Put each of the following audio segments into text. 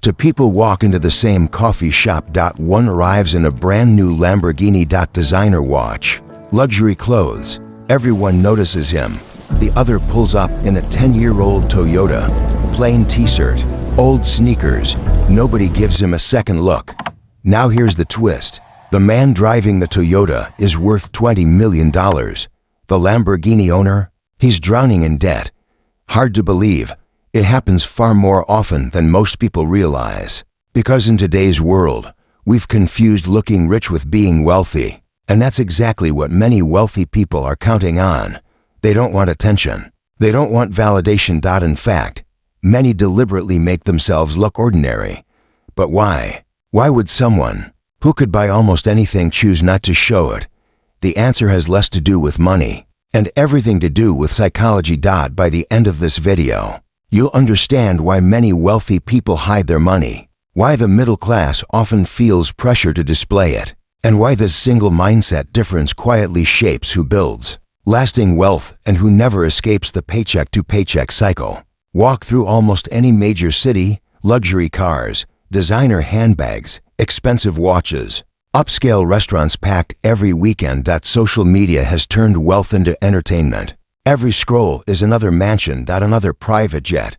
To people walk into the same coffee shop. One arrives in a brand new Lamborghini. Designer watch, luxury clothes, everyone notices him. The other pulls up in a 10-year-old Toyota, plain t-shirt, old sneakers. Nobody gives him a second look. Now here's the twist. The man driving the Toyota is worth $20 million. The Lamborghini owner, he's drowning in debt. Hard to believe. It happens far more often than most people realize. Because in today's world, we've confused looking rich with being wealthy. And that's exactly what many wealthy people are counting on. They don't want attention. They don't want validation. In fact, many deliberately make themselves look ordinary. But why? Why would someone who could buy almost anything choose not to show it? The answer has less to do with money and everything to do with psychology. By the end of this video, you'll understand why many wealthy people hide their money, why the middle class often feels pressure to display it, and why this single mindset difference quietly shapes who builds lasting wealth and who never escapes the paycheck-to-paycheck cycle. Walk through almost any major city, luxury cars, designer handbags, expensive watches, upscale restaurants packed every weekend. Social media has turned wealth into entertainment. Every scroll is another mansion, another private jet,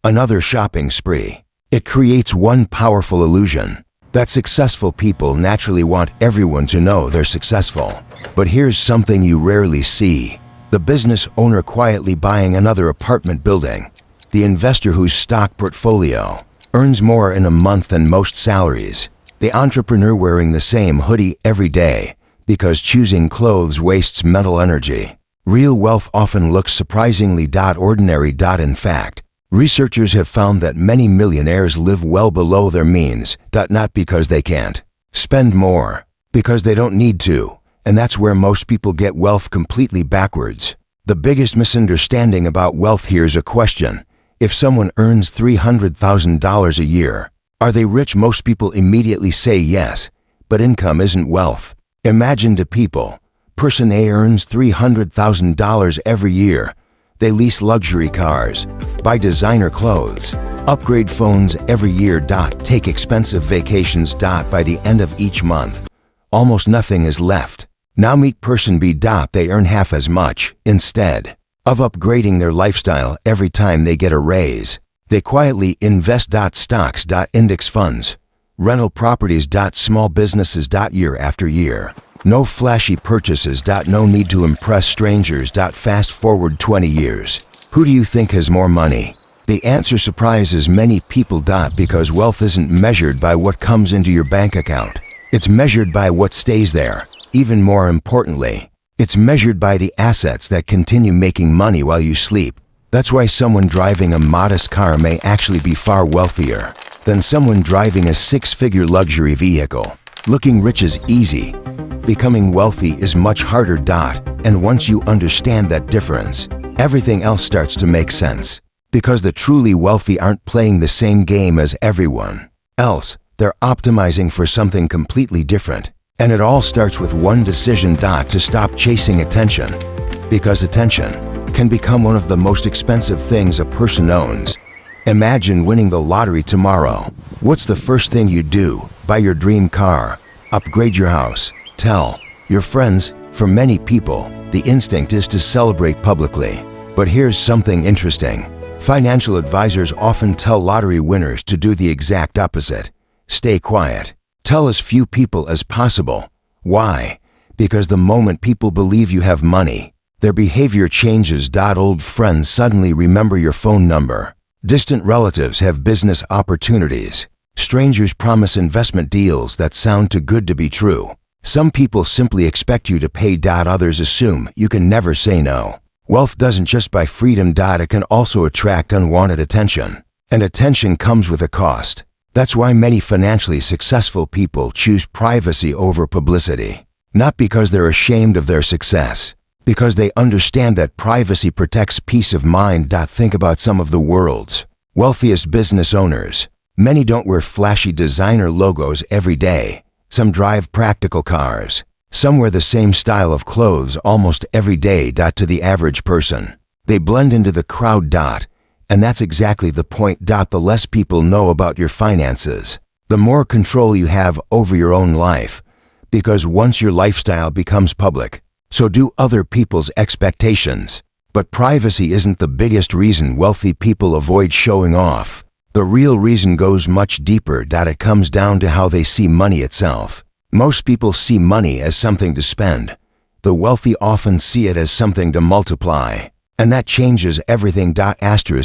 another shopping spree. It creates one powerful illusion that successful people naturally want everyone to know they're successful. But here's something you rarely see. The business owner quietly buying another apartment building. The investor whose stock portfolio earns more in a month than most salaries. The entrepreneur wearing the same hoodie every day because choosing clothes wastes mental energy. Real wealth often looks surprisingly ordinary. In fact, researchers have found that many millionaires live well below their means, not because they can't spend more, because they don't need to. And that's where most people get wealth completely backwards. The biggest misunderstanding about wealth. Here's a question. If someone earns $300,000 a year, are they rich? Most people immediately say yes, but income isn't wealth. Imagine two people. Person A earns $300,000 every year. They lease luxury cars, buy designer clothes, upgrade phones every year. Take expensive vacations. By the end of each month, almost nothing is left. Now meet person B. They earn half as much. Instead of upgrading their lifestyle every time they get a raise, they quietly invest. Stocks. Index funds, rental properties. Small businesses. Year after year. No flashy purchases. No need to impress strangers. Fast forward 20 years. Who do you think has more money? The answer surprises many people. Because wealth isn't measured by what comes into your bank account. It's measured by what stays there. Even more importantly, it's measured by the assets that continue making money while you sleep. That's why someone driving a modest car may actually be far wealthier than someone driving a six-figure luxury vehicle. Looking rich is easy. Becoming wealthy is much harder. And once you understand that difference, everything else starts to make sense. Because the truly wealthy aren't playing the same game as everyone else. They're optimizing for something completely different. And it all starts with one decision. To stop chasing attention. Because attention can become one of the most expensive things a person owns. Imagine winning the lottery tomorrow. What's the first thing you do? Buy your dream car, upgrade your house, tell your friends. For many people, the instinct is to celebrate publicly. But here's something interesting. Financial advisors often tell lottery winners to do the exact opposite. Stay quiet. Tell as few people as possible. Why? Because the moment people believe you have money, their behavior changes. Old friends suddenly remember your phone number. Distant relatives have business opportunities. Strangers promise investment deals that sound too good to be true. Some people simply expect you to pay. Others assume you can never say no. Wealth doesn't just buy freedom. It can also attract unwanted attention. And attention comes with a cost. That's why many financially successful people choose privacy over publicity. Not because they're ashamed of their success, because they understand that privacy protects peace of mind. Think about some of the world's wealthiest business owners. Many don't wear flashy designer logos every day. Some drive practical cars. Some wear the same style of clothes almost every day. To the average person, they blend into the crowd. And that's exactly the point. The less people know about your finances, the more control you have over your own life. Because once your lifestyle becomes public, so do other people's expectations. But privacy isn't the biggest reason wealthy people avoid showing off. The real reason goes much deeper. It comes down to how they see money itself. Most people see money as something to spend. The wealthy often see it as something to multiply. And that changes everything.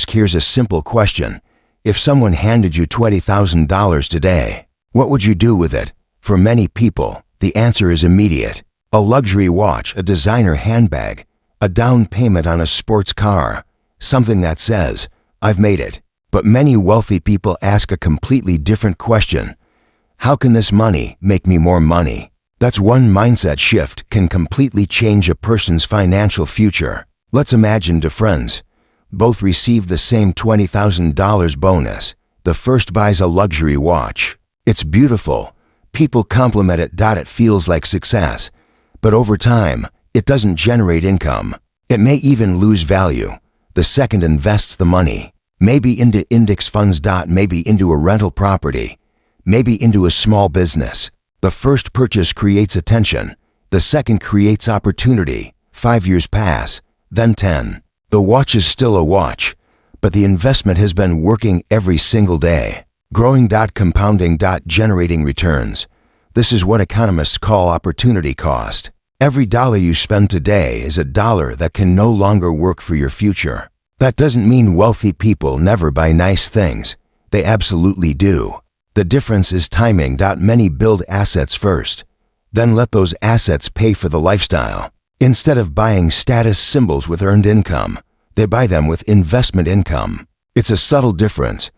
Here's a simple question. If someone handed you $20,000 today, what would you do with it? For many people, the answer is immediate. A luxury watch, a designer handbag, a down payment on a sports car, something that says, "I've made it." But many wealthy people ask a completely different question. How can this money make me more money? That's one mindset shift can completely change a person's financial future. Let's imagine two friends. Both receive the same $20,000 bonus. The first buys a luxury watch. It's beautiful. People compliment it. It feels like success. But over time, it doesn't generate income. It may even lose value. The second invests the money, maybe into index funds, maybe into a rental property, maybe into a small business. The first purchase creates attention. The second creates opportunity. 5 years pass, then 10. The watch is still a watch, but the investment has been working every single day, growing, compounding, generating returns. This is what economists call opportunity cost. Every dollar you spend today is a dollar that can no longer work for your future. That doesn't mean wealthy people never buy nice things. They absolutely do. The difference is timing. Many build assets first, then let those assets pay for the lifestyle. Instead of buying status symbols with earned income, they buy them with investment income. It's a subtle difference,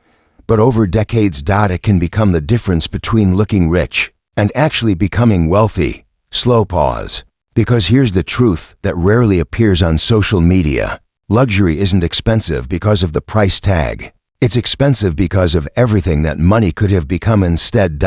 but over decades, it can become the difference between looking rich and actually becoming wealthy. Slow pause. Because here's the truth that rarely appears on social media. Luxury isn't expensive because of the price tag. It's expensive because of everything that money could have become instead.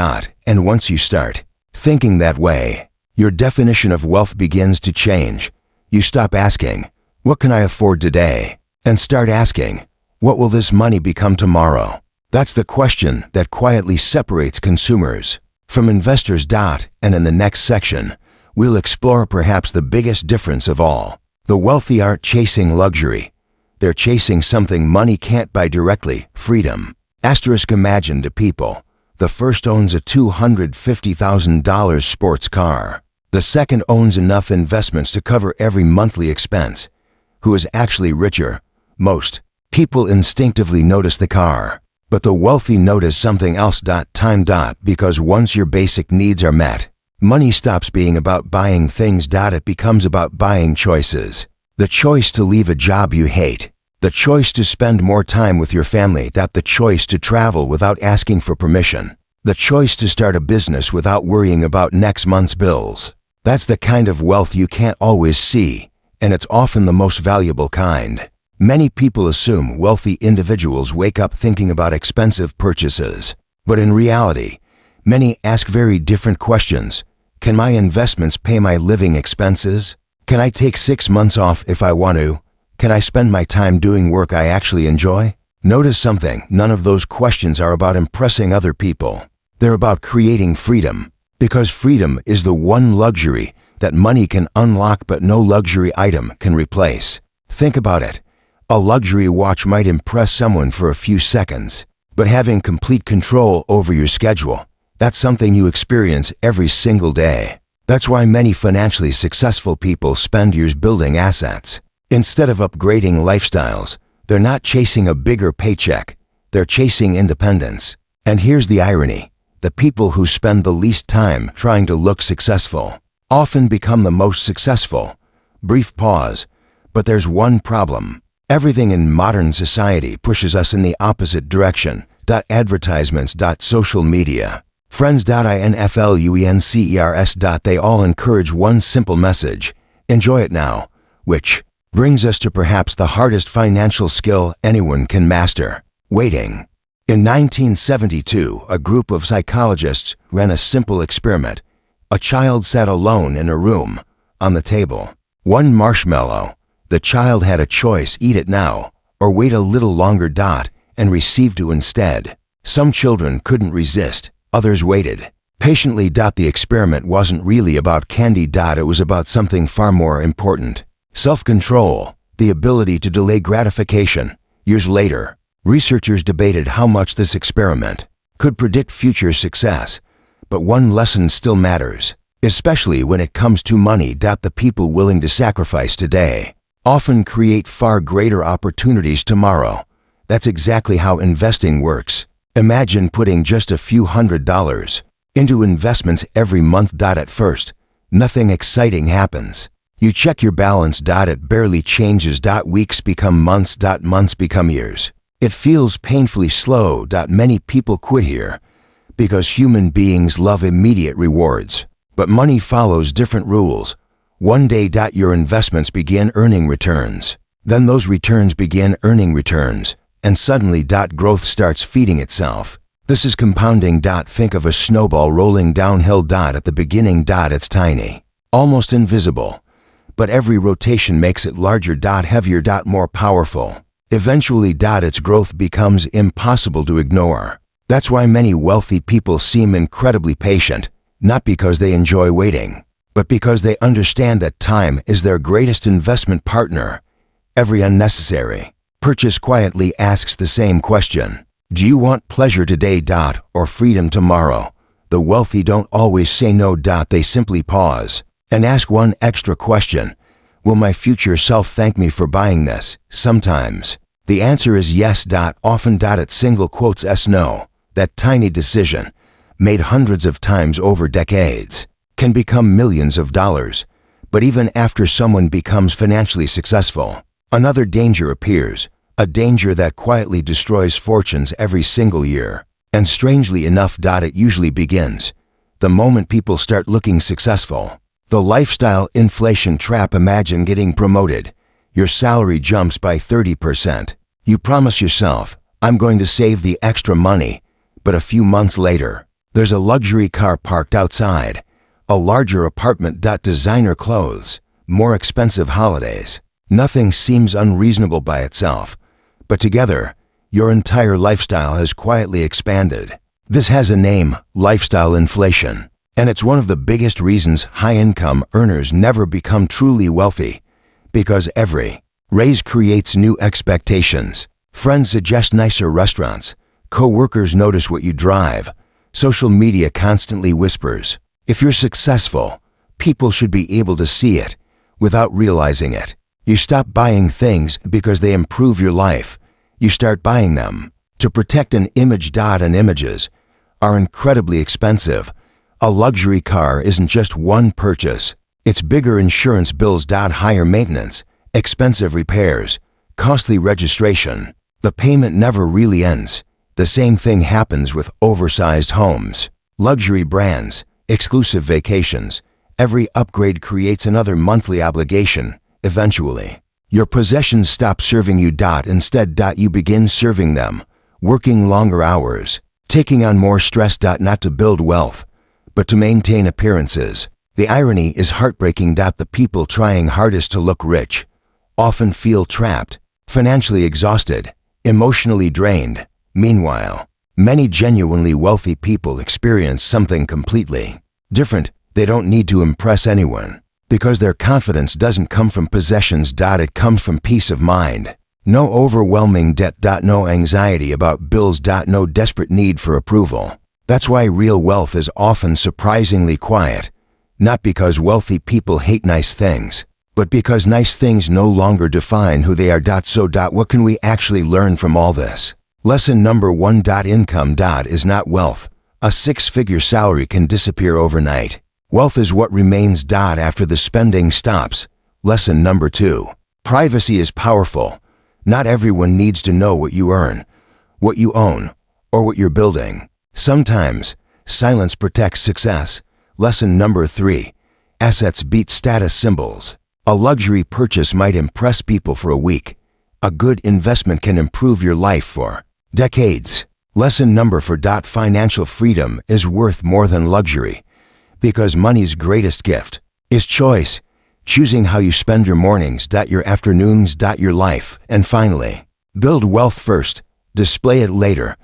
And once you start thinking that way, your definition of wealth begins to change. You stop asking, "What can I afford today?" and start asking, "What will this money become tomorrow?" That's the question that quietly separates consumers from investors. And in the next section, we'll explore perhaps the biggest difference of all. The wealthy aren't chasing luxury. They're chasing something money can't buy directly: freedom. Imagine two people. The first owns a $250,000 sports car. The second owns enough investments to cover every monthly expense. Who is actually richer? Most people instinctively notice the car, but the wealthy notice something else. Time. Because once your basic needs are met, money stops being about buying things. It becomes about buying choices. The choice to leave a job you hate. The choice to spend more time with your family. The choice to travel without asking for permission. The choice to start a business without worrying about next month's bills. That's the kind of wealth you can't always see, and it's often the most valuable kind. Many people assume wealthy individuals wake up thinking about expensive purchases. But in reality, many ask very different questions. Can my investments pay my living expenses? Can I take 6 months off if I want to? Can I spend my time doing work I actually enjoy? Notice something. None of those questions are about impressing other people. They're about creating freedom. Because freedom is the one luxury that money can unlock but no luxury item can replace. Think about it. A luxury watch might impress someone for a few seconds, but having complete control over your schedule, that's something you experience every single day. That's why many financially successful people spend years building assets. Instead of upgrading lifestyles, they're not chasing a bigger paycheck. They're chasing independence. And here's the irony. The people who spend the least time trying to look successful often become the most successful. Brief pause. But there's one problem. Everything in modern society pushes us in the opposite direction. Advertisements. Social media. Friends. Influencers. They all encourage one simple message: enjoy it now. Which brings us to perhaps the hardest financial skill anyone can master: waiting. In 1972, a group of psychologists ran a simple experiment. A child sat alone in a room. On the table, one marshmallow. The child had a choice: eat it now or wait a little longer. And receive to instead. Some children couldn't resist, others waited patiently. The experiment wasn't really about candy. It was about something far more important. Self-control, the ability to delay gratification. Years later, researchers debated how much this experiment could predict future success. But one lesson still matters, especially when it comes to money. The people willing to sacrifice today often create far greater opportunities tomorrow. That's exactly how investing works. Imagine putting just a few $100s into investments every month. At first, nothing exciting happens. You check your balance. It barely changes. Weeks become months. Months become years. It feels painfully slow. Many people quit here because human beings love immediate rewards. But money follows different rules. One day, your investments begin earning returns. Then those returns begin earning returns. And suddenly, growth starts feeding itself. This is compounding. Think of a snowball rolling downhill. At the beginning, it's tiny, almost invisible. But every rotation makes it larger, heavier, more powerful. Eventually, its growth becomes impossible to ignore. That's why many wealthy people seem incredibly patient, not because they enjoy waiting, but because they understand that time is their greatest investment partner. Every unnecessary purchase quietly asks the same question. Do you want pleasure today, or freedom tomorrow? The wealthy don't always say no. They simply pause and ask one extra question. Will my future self thank me for buying this? Sometimes the answer is yes. Often, it's single quotes s no. That tiny decision, made hundreds of times over decades, can become millions of dollars. But even after someone becomes financially successful, another danger appears. A danger that quietly destroys fortunes every single year. And strangely enough, it usually begins the moment people start looking successful. The lifestyle inflation trap. Imagine getting promoted. Your salary jumps by 30%. You promise yourself, I'm going to save the extra money. But a few months later, there's a luxury car parked outside, a larger apartment. Designer clothes, more expensive holidays. Nothing seems unreasonable by itself. But together, your entire lifestyle has quietly expanded. This has a name, lifestyle inflation. And it's one of the biggest reasons high-income earners never become truly wealthy. Because every raise creates new expectations. Friends suggest nicer restaurants. Co-workers notice what you drive. Social media constantly whispers, if you're successful, people should be able to see it without realizing it. You stop buying things because they improve your life. You start buying them to protect an image. And images are incredibly expensive. A luxury car isn't just one purchase. It's bigger insurance bills. Higher maintenance, expensive repairs, costly registration. The payment never really ends. The same thing happens with oversized homes, luxury brands, exclusive vacations. Every upgrade creates another monthly obligation. Eventually, your possessions stop serving you. Instead, you begin serving them, working longer hours, taking on more stress. Not to build wealth, but to maintain appearances. The irony is heartbreaking. The people trying hardest to look rich often feel trapped, financially exhausted, emotionally drained. Meanwhile, many genuinely wealthy people experience something completely different. They don't need to impress anyone, because their confidence doesn't come from possessions. It comes from peace of mind. No overwhelming debt. No anxiety about bills. No desperate need for approval. That's why real wealth is often surprisingly quiet. Not because wealthy people hate nice things, but because nice things no longer define who they are. So, what can we actually learn from all this? Lesson number 1. Income. Is not wealth. A six-figure salary can disappear overnight. Wealth is what remains. After the spending stops. Lesson number 2. Privacy is powerful. Not everyone needs to know what you earn, what you own, or what you're building. Sometimes, silence protects success. Lesson number 3. Assets beat status symbols. A luxury purchase might impress people for a week. A good investment can improve your life for decades. Lesson number 4. Financial freedom is worth more than luxury. Because money's greatest gift is choice. Choosing how you spend your mornings, your afternoons, your life. And finally, Build wealth first, display it later.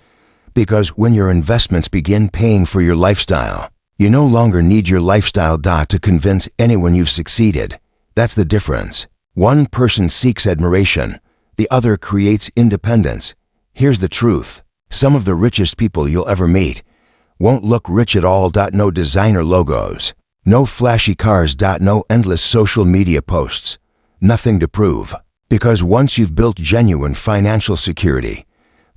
Because when your investments begin paying for your lifestyle, you no longer need your lifestyle to convince anyone you've succeeded. That's the difference. One person seeks admiration, the other creates independence. Here's the truth. Some of the richest people you'll ever meet won't look rich at all. No designer logos, no flashy cars. No endless social media posts. Nothing to prove. Because once you've built genuine financial security,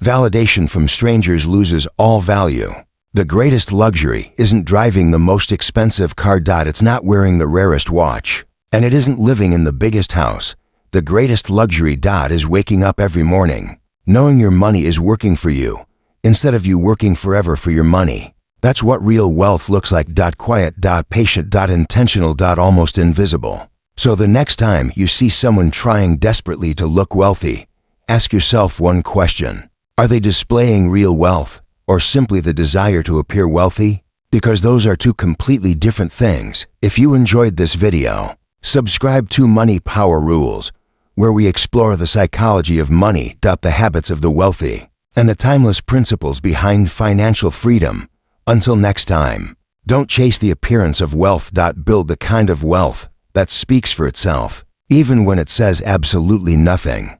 validation from strangers loses all value. The greatest luxury isn't driving the most expensive car. It's not wearing the rarest watch. And it isn't living in the biggest house. The greatest luxury is waking up every morning, knowing your money is working for you, instead of you working forever for your money. That's what real wealth looks like. Quiet, patient, intentional, almost invisible. So the next time you see someone trying desperately to look wealthy, ask yourself one question. Are they displaying real wealth, or simply the desire to appear wealthy? Because those are two completely different things. If you enjoyed this video, subscribe to Money Power Rules, where we explore the psychology of money, the habits of the wealthy, and the timeless principles behind financial freedom. Until next time, don't chase the appearance of wealth. Build the kind of wealth that speaks for itself, even when it says absolutely nothing.